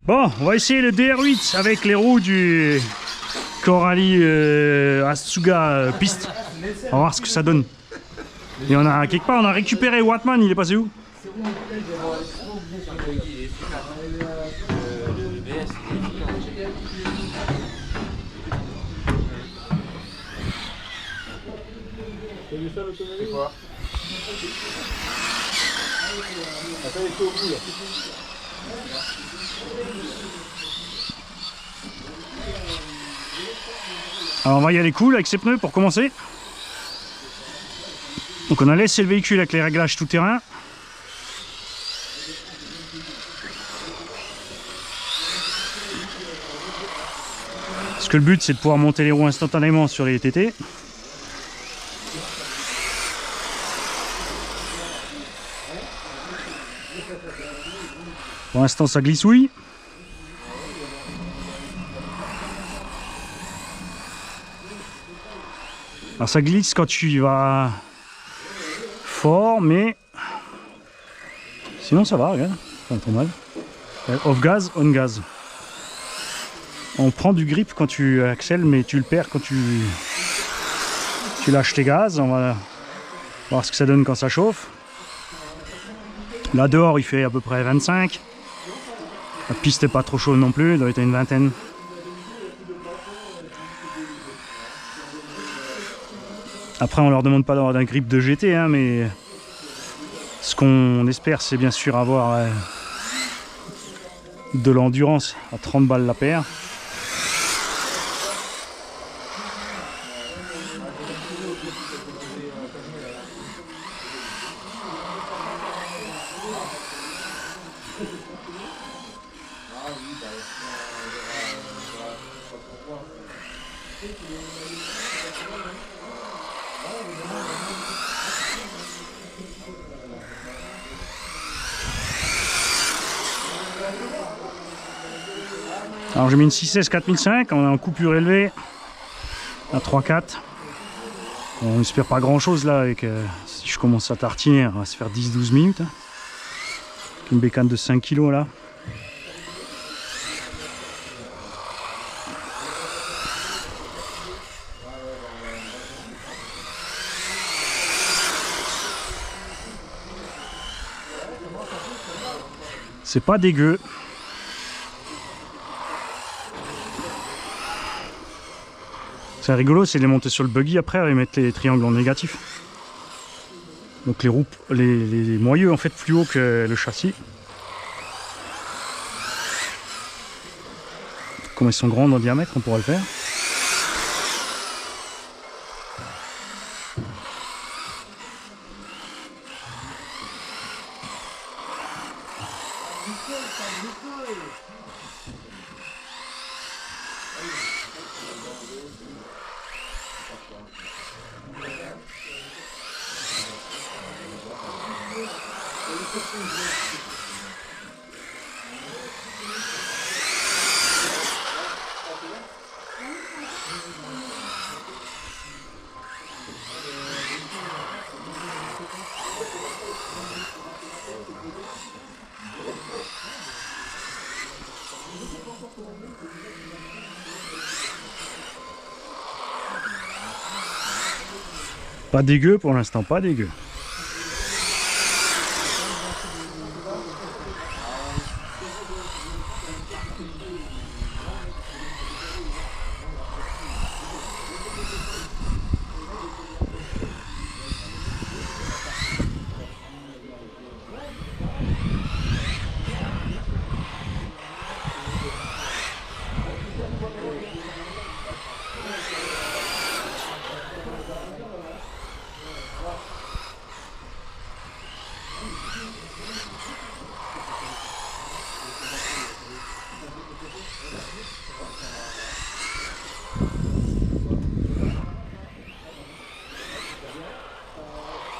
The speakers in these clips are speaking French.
Bon, on va essayer le DR8 avec les roues du Coralie Asuga piste. On va voir ce que ça donne. Et on a quelque part, on a récupéré Wattman, il est passé où? C'est quoi? Attends, il faut au bout là. Alors on va y aller cool avec ses pneus pour commencer. Donc on a laissé le véhicule avec les réglages tout terrain. Parce que le but c'est de pouvoir monter les roues instantanément sur les TT. Pour l'instant ça glissouille. Alors ça glisse quand tu y vas fort, mais sinon ça va, regarde, pas trop mal. Off gaz, on gaz. On prend du grip quand tu accèles, mais tu le perds quand tu lâches tes gaz. On va voir ce que ça donne quand ça chauffe. Là dehors il fait à peu près 25. La piste n'est pas trop chaude non plus, il doit être à une vingtaine. Après on leur demande pas d'avoir d'un grip de GT, hein, mais ce qu'on espère c'est bien sûr avoir de l'endurance à 30 balles la paire. Alors j'ai mis une 6S 4005, on est en coupure élevée à 3-4. On n'espère pas grand chose là, avec si je commence à tartiner, on va se faire 10-12 minutes. Hein. Une bécane de 5 kg là. C'est pas dégueu. C'est rigolo, c'est de les monter sur le buggy après et mettre les triangles en négatif. Donc les roues, les moyeux en fait plus haut que le châssis. Comme ils sont grands en diamètre, on pourra le faire. Pas dégueu pour l'instant, pas dégueu.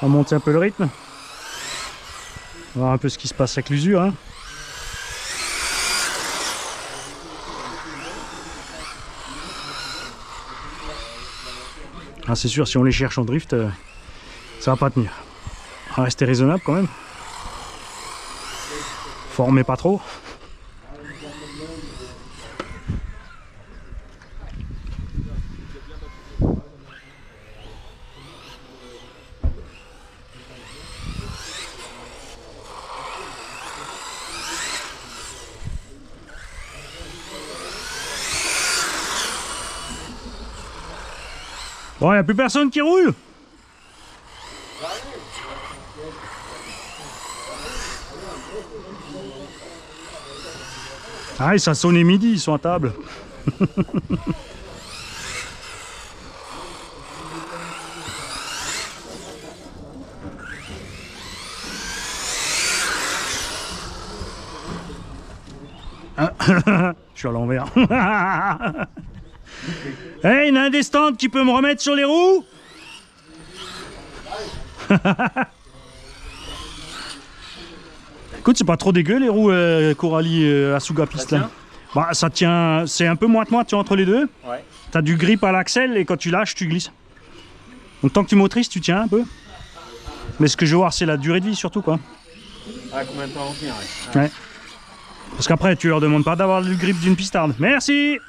On va monter un peu le rythme. On va voir un peu ce qui se passe avec l'usure. Hein. Ah, c'est sûr, si on les cherche en drift, ça va pas tenir. On va rester raisonnable quand même. Fort mais pas trop. Bon, y a plus personne qui roule. Ah, ça sonnait midi, ils sont à table. Je suis à l'envers. Hey, il y a un des stands qui peut me remettre sur les roues? Écoute, c'est pas trop dégueu les roues Corali Asuga piste là. Bah, ça tient, c'est un peu moite-moite entre les deux. Ouais. T'as du grip à l'axel et quand tu lâches, tu glisses. Donc tant que tu motrises, tu tiens un peu. Mais ce que je veux voir, c'est la durée de vie surtout quoi. Ah, combien de temps on tient, ouais. Ouais. Parce qu'après, tu leur demandes pas d'avoir le grip d'une pistarde. Merci.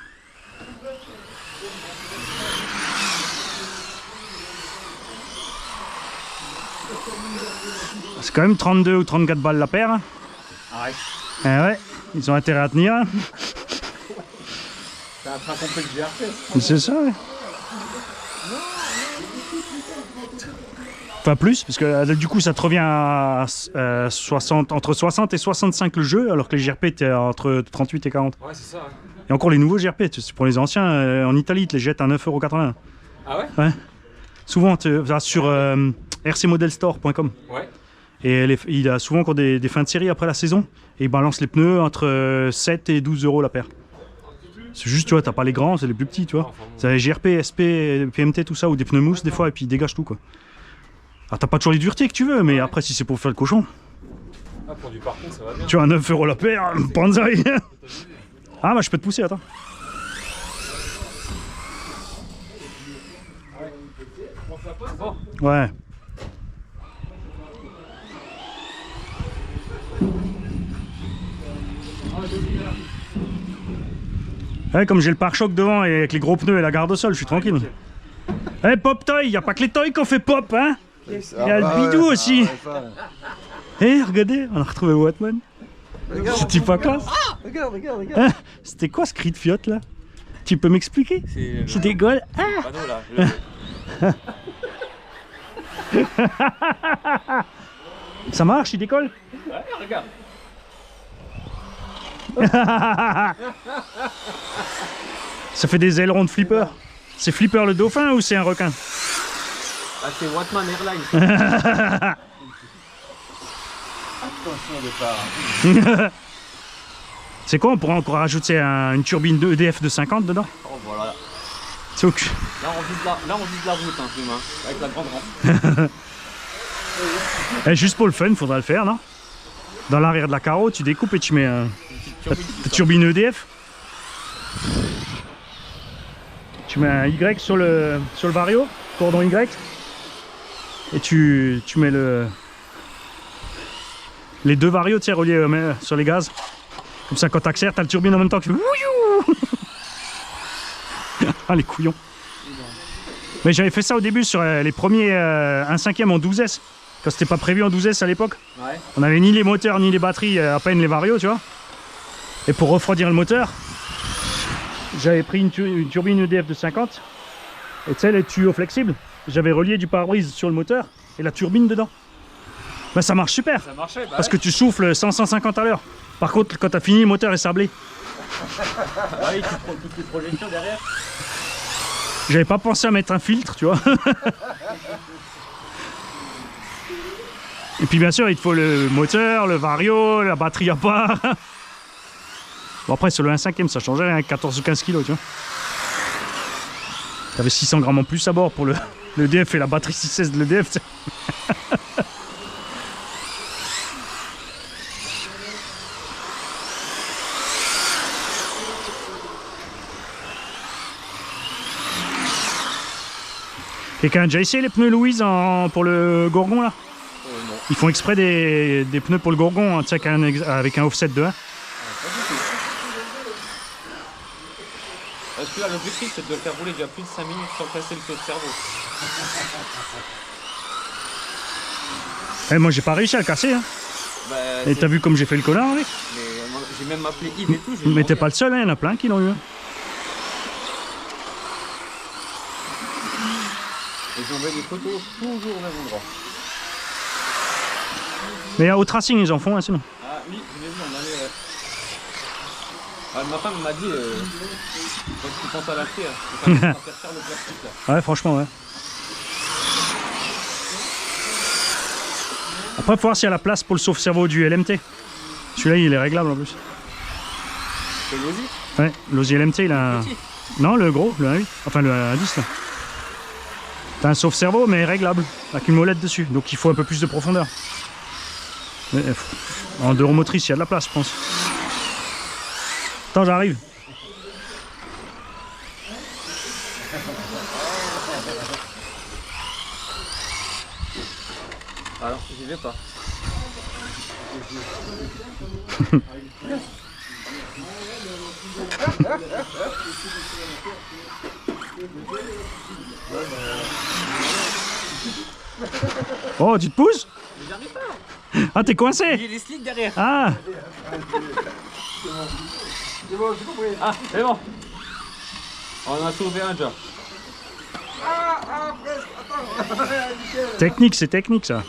C'est quand même 32 ou 34 balles la paire. Ah ouais. Eh ouais, ils ont intérêt à tenir. C'est un train complet de GRP. C'est ça, ouais. Enfin plus, parce que du coup ça te revient à 60, entre 60 et 65 le jeu, alors que les GRP étaient entre 38 et 40. Ouais, c'est ça, ouais. Et encore les nouveaux GRP, c'est pour les anciens, en Italie, ils te les jettent à 9,80 €. Ah ouais? Ouais. Souvent, tu vas sur rcmodelstore.com. Ouais. Et il a souvent encore des fins de série après la saison, et il balance les pneus entre 7 et 12 € la paire. C'est juste, tu vois, t'as pas les grands, c'est les plus petits, tu vois. Enfin, bon. C'est les GRP, SP, PMT, tout ça, ou des pneus mousse des fois, et puis ils dégagent tout, quoi. Alors t'as pas toujours les duretés que tu veux, mais après si c'est pour faire le cochon, Ah, pour du parking, ça va bien. tu as 9 € la paire, Panzai. Ah bah je peux te pousser, attends. Bon. Ouais. Ouais, comme j'ai le pare-choc devant et avec les gros pneus et la garde au sol, je suis tranquille. Eh, Pop Toy, y a pas que les toys qu'on fait pop, hein. Il y a le bidou aussi. Eh, regardez, on a retrouvé Watman. C'était pas classe. Regarde. Hein, c'était quoi ce cri de fiotte là? Tu peux m'expliquer? C'est des gaules. Ah. Panneau là. Ça marche, il décolle? Ouais, regarde. Ça fait des ailerons de flipper. C'est Flipper le dauphin ou c'est un requin? Ah, c'est Watman Airlines. Attention au départ. C'est quoi? On pourrait encore rajouter une turbine de EDF de 50 dedans? Oh, voilà. C'est au cul. Là, on vide la route, hein, demain, avec la grande rampe. Eh, juste pour le fun, faudra le faire, non? Dans l'arrière de la carreau, tu découpes et tu mets Une petite ta turbine EDF. Tu mets un Y sur le vario, cordon Y. Et tu mets les deux varios, tu sais, reliés sur les gaz. Comme ça, quand tu accélères, tu as le turbine en même temps que tu fais wouiou. Ah, les couillons. Mais j'avais fait ça au début sur les premiers 1/5 en 12S. Quand c'était pas prévu en 12S à l'époque. Ouais. On n'avait ni les moteurs ni les batteries, à peine les varios, tu vois. Et pour refroidir le moteur, j'avais pris une turbine EDF de 50. Et tu sais, les tuyaux flexibles, j'avais relié du pare-brise sur le moteur et la turbine dedans. Bah ça marche super. Ça marchait, bah Parce que tu souffles 100-150 à l'heure. Par contre, quand tu as fini, le moteur est sablé. ouais, tu prends toutes les projections derrière. J'avais pas pensé à mettre un filtre, tu vois. Et puis bien sûr, il te faut le moteur, le vario, la batterie à part. Bon après, sur le 1/5, ça changeait rien, 14 ou 15 kilos, tu vois. T'avais 600 grammes en plus à bord pour le DF et la batterie 616 de l'EDF. Quelqu'un a déjà essayé les pneus Louise pour le Gorgon là? Non. Ils font exprès des pneus pour le Gorgon, hein, tu sais, avec un offset de 1. Parce que là, l'objectif, c'est de le faire rouler déjà plus de 5 minutes sans casser le taux de cerveau. Eh, moi j'ai pas réussi à le casser, hein. Bah, Et t'as vu comme j'ai fait le connard avec? Mais moi, j'ai même appelé Yves et tout. Mais t'es pas le seul, hein, il y en a plein qui l'ont eu. Et j'ai envoyé des photos toujours au même endroit. Mais au tracing, ils en font, hein, sinon. Ah oui, je l'ai vu, on allait. Ah, ma femme m'a dit, quand tu penses à l'acheter, ça va faire cher le plastique là. Ouais, franchement, ouais. Après, faut voir s'il y a la place pour le sauve-cerveau du LMT. Celui-là, il est réglable en plus. C'est l'Osi? Ouais, l'Osi LMT, il a un... Non, le gros, le 1.8. Enfin, le 1.10, là. T'as un sauve-cerveau, mais réglable, avec une molette dessus. Donc, il faut un peu plus de profondeur. Mais, en deux roues motrices, il y a de la place, je pense. Attends, j'arrive. Alors, j'y vais pas. Oh, tu te pousses? J'arrive pas. Ah, t'es coincé? J'ai les slicks derrière. Ah, C'est bon, j'ai compris. Ah, c'est bon. On a sauvé un déjà. technique, c'est technique, ça.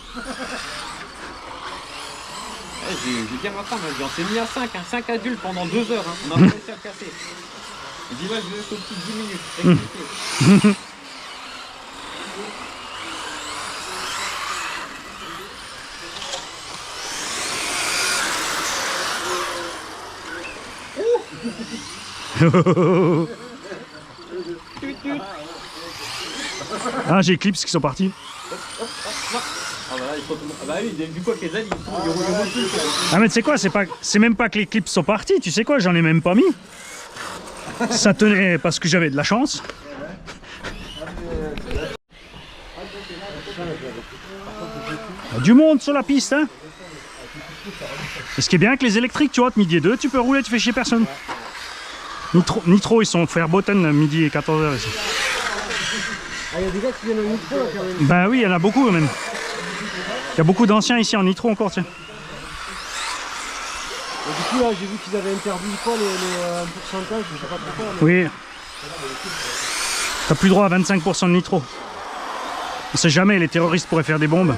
J'ai bien ma femme, on s'est mis à 5, 5 adultes pendant 2 heures. Hein. On a réussi à le casser. Il dit, ouais, je vais laisser au petit 10 minutes. Expliquer. Ah, j'ai Eclipse qui sont partis. Ah bah là, il faut... Ah bah oui, du coup, avec les ailes, il roule plus. Ah, mais tu sais quoi, c'est même pas que les clips sont partis, tu sais quoi, j'en ai même pas mis. Ça tenait parce que j'avais de la chance. Il y a du monde sur la piste, hein. Et ce qui est bien avec les électriques, tu vois, de midi et 2, tu peux rouler, tu fais chier personne. Nitro, ils sont faire Botten midi et 14h ici. Ah, il y a des gars qui viennent en Nitro là quand même. Bah oui, il y en a beaucoup quand même. Il y a beaucoup d'anciens ici en Nitro encore, tiens. Et du coup là j'ai vu qu'ils avaient interdit quoi le pourcentage, je sais pas pourquoi. Mais... Oui. T'as plus droit à 25% de nitro. On sait jamais, les terroristes pourraient faire des bombes.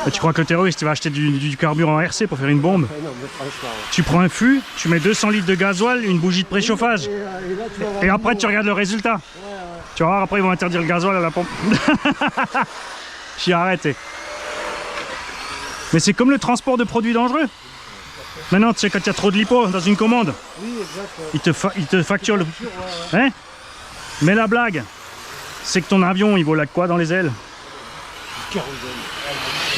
Et tu crois que le terroriste il va acheter du carburant RC pour faire une bombe? Ah, non, mais franchement, ouais. Tu prends un fût, tu mets 200 litres de gasoil, une bougie de préchauffage. Et là, tu vas voir Et après tu regardes le résultat. Ouais. Tu vas voir, après ils vont interdire le gasoil à la pompe. J'y arrête. Mais c'est comme le transport de produits dangereux. Maintenant, tu sais, quand il y a trop de lipo dans une commande, Oui, exact. Ouais. il te facture le... Ouais. Hein? Mais la blague, c'est que ton avion, il vole à quoi dans les ailes? Kérosène.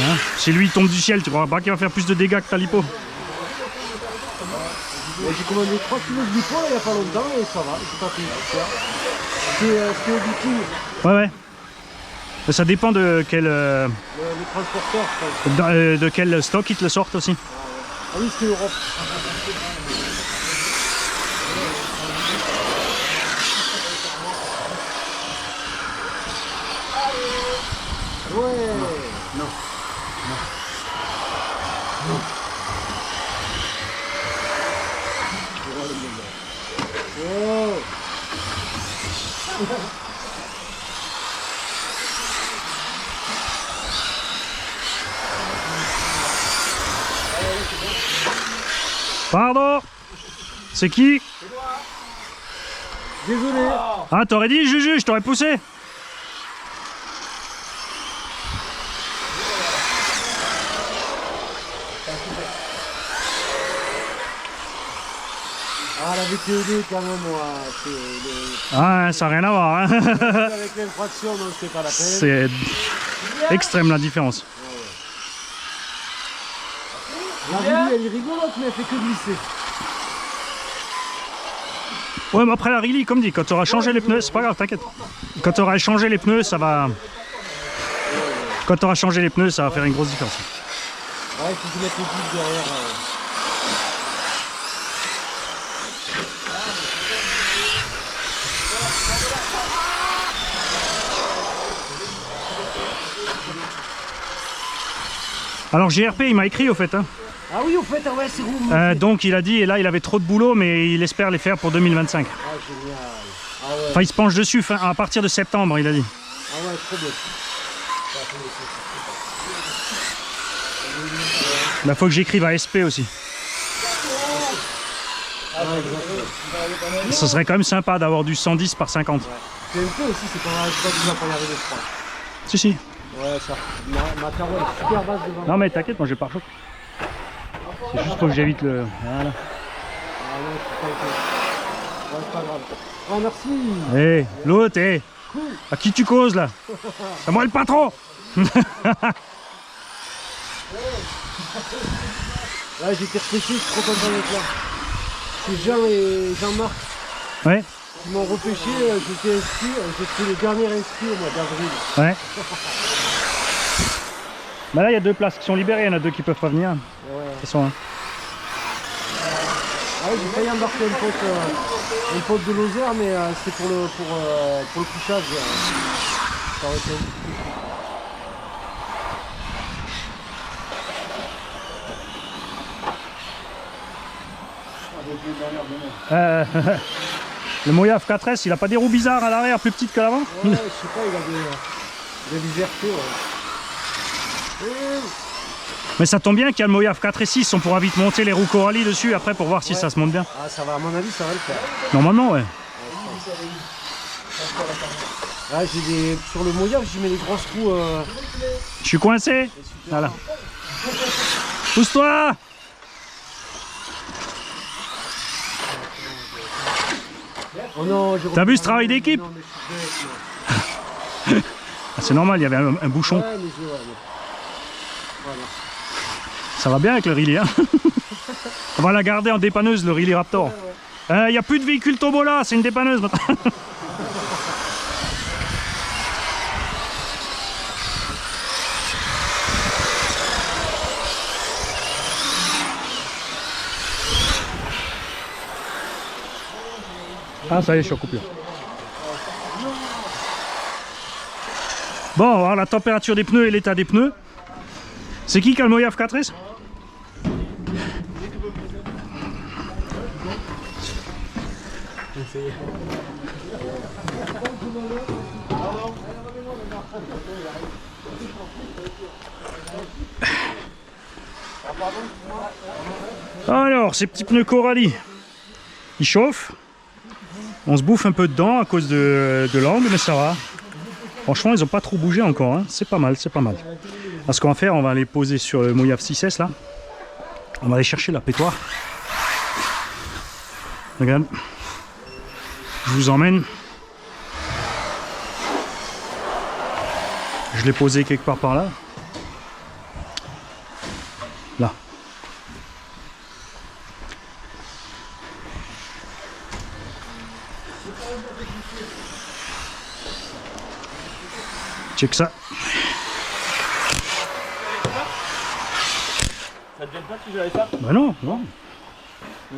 Hein? Si lui il tombe du ciel, tu crois pas qu'il va faire plus de dégâts que ta lipo? J'ai commandé 3 kilos de lipo il y a pas longtemps et ça va, j'ai pas pris cher. C'est au bikini, Ouais, ouais. Mais ça dépend de quel, les transporteurs, je pense. de quel stock ils te le sortent aussi. Ah oui, c'est l'Europe. Ouais. Non. Oh. Pardon? C'est qui? Désolé. Ah, t'aurais dit Juju, je t'aurais poussé. Ah, la VTED quand même, moi, Ah, ça n'a rien à voir. Hein. avec l'infraction, donc c'est pas la peine. C'est extrême la différence. La Rili, elle est rigolote, mais elle fait que glisser. Ouais, mais après la rallye, comme dit, quand tu auras changé les pneus, c'est pas grave, t'inquiète. Quand tu auras changé les pneus, ça va. Quand tu auras changé les pneus, ça va faire une grosse différence. Ouais, il faut que je mette les guides derrière. Alors GRP, il m'a écrit au fait. Hein. Ah oui, au fait, ouais, c'est vous. Donc il a dit, et là il avait trop de boulot, mais il espère les faire pour 2025. Ah, génial. Ah ouais. Enfin, il se penche dessus à partir de septembre, il a dit. Ah ouais, Ouais, trop bien. Bah, faut que j'écrive à SP aussi. Ah, exactement. Ce serait quand même sympa d'avoir du 110 par 50. TMP aussi, c'est pas tu vas pas y arriver, je crois. Si, si. Ouais, ça. Ma carreau est super basse devant. Non, mais t'inquiète, moi j'ai pas choc. C'est juste pour que j'évite le. Voilà. Ah non, c'est pas ok. Ouais, c'est pas grave. Ah, merci. Hé, l'autre, hé. À qui tu causes là? C'est moi le patron. Là, j'ai été repêché, je suis trop content d'être là. C'est Jean et Jean-Marc Ouais, qui m'ont repêché. J'étais inscrit, j'étais le dernier inscrit au mois d'avril. ouais. Bah là, il y a 2 places qui sont libérées, il y en a 2 qui peuvent pas venir. Ouais. De toute façon, hein. Ah ouais, j'ai failli embarquer un pote de Lozère, mais c'est pour le couchage. Ça aurait été un petit peu. Le Moyave 4S, il a pas des roues bizarres à l'arrière, plus petites que l'avant? Ouais, je sais pas, il a des libertés. Ouais. Mais ça tombe bien qu'il y a le Moyave 4 et 6, on pourra vite monter les roues Coralie dessus après pour voir si ça se monte bien. Ah, ça va, à mon avis, ça va le faire. Normalement, ouais. Ah, sur le Moyave, j'y mets les grosses roues. Je suis coincé. Voilà. Pousse-toi! Oh non, T'as vu ce travail d'équipe? Non, mais je suis bête, moi. Ah, c'est normal, il y avait un bouchon. Ouais, mais voilà. Ça va bien avec le Riley, hein. On va la garder en dépanneuse, le Riley Raptor. Il n'y a plus de véhicule turbo là, c'est une dépanneuse maintenant. Ah, ça y est, je suis en coupure. Bon, on va voir la température des pneus et l'état des pneus. C'est qui a le Moyave 4S? Alors, ces petits pneus Coralie, ils chauffent. On se bouffe un peu dedans à cause de l'angle, mais ça va. Franchement, ils n'ont pas trop bougé encore, hein. C'est pas mal, c'est pas mal. Alors, ce qu'on va faire, on va les poser sur le Moyave 6S là. On va aller chercher la pétoire. Regarde. Je vous emmène. Je l'ai posé quelque part par là. Là. Check ça. Ça te gêne pas si j'avais ça? Bah non, non. Ah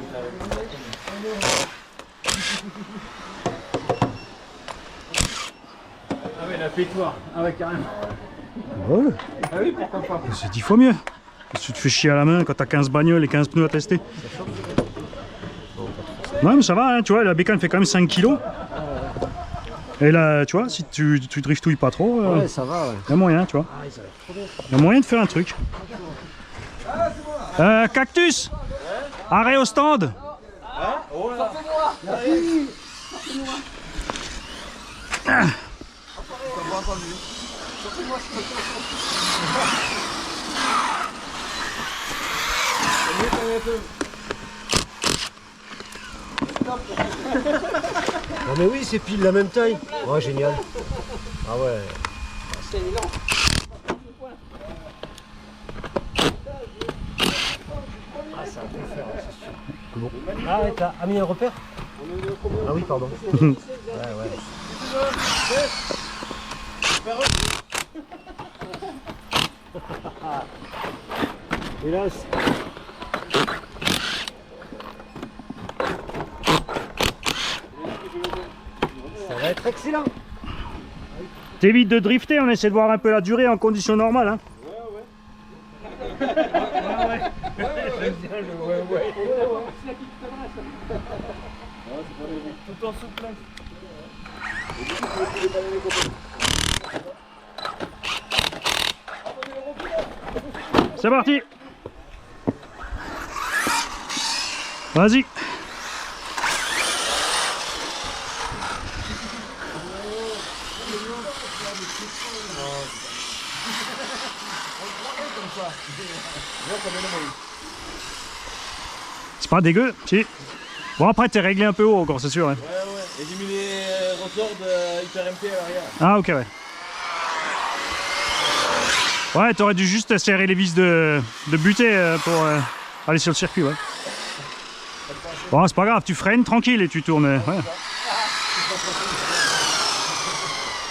ouais, la pétoire. Ah ouais, carrément. Ouais. Ah oui, pourquoi pas? C'est 10 fois mieux. Parce que tu te fais chier à la main quand t'as 15 bagnoles et 15 pneus à tester. Non mais ça va, hein, tu vois, la bécane fait quand même 5 kg. Et là, tu vois, si tu driftouilles pas trop, Ouais, ça va, ouais. y a moyen, tu vois. Y a moyen de faire un truc. Cactus, arrêt au stand. Non mais oui, c'est pile la même taille. Ouais, génial. Ah ouais. Ah, ça peut faire, c'est sûr. Bon. Ah ouais, t'as mis un repère? Ah oui, pardon. Ouais, ouais. Hélas. Ça va être excellent. T'évites de drifter, on essaie de voir un peu la durée en conditions normales. Hein. Tout en souplesse. C'est parti. Vas-y. C'est pas dégueu, si. Bon après t'es réglé un peu haut encore, c'est sûr. Hein. Ouais. Et j'ai mis les ressorts de Hyper MP à l'arrière. Ah ok ouais. Ouais, t'aurais dû juste serrer les vis de butée pour aller sur le circuit, ouais. Bon, c'est pas grave, tu freines tranquille et tu tournes. Ouais.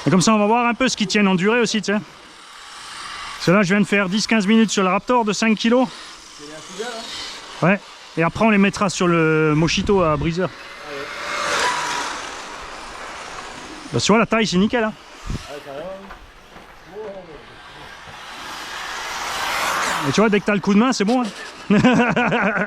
Et comme ça, on va voir un peu ce qui tienne en durée aussi, tu sais. Parce que là, je viens de faire 10-15 minutes sur le Raptor de 5 kg. Ouais. Et après, on les mettra sur le Mochito à briseur. Bah, tu vois, la taille, c'est nickel, hein. Et tu vois, dès que t'as le coup de main, c'est bon. Hein.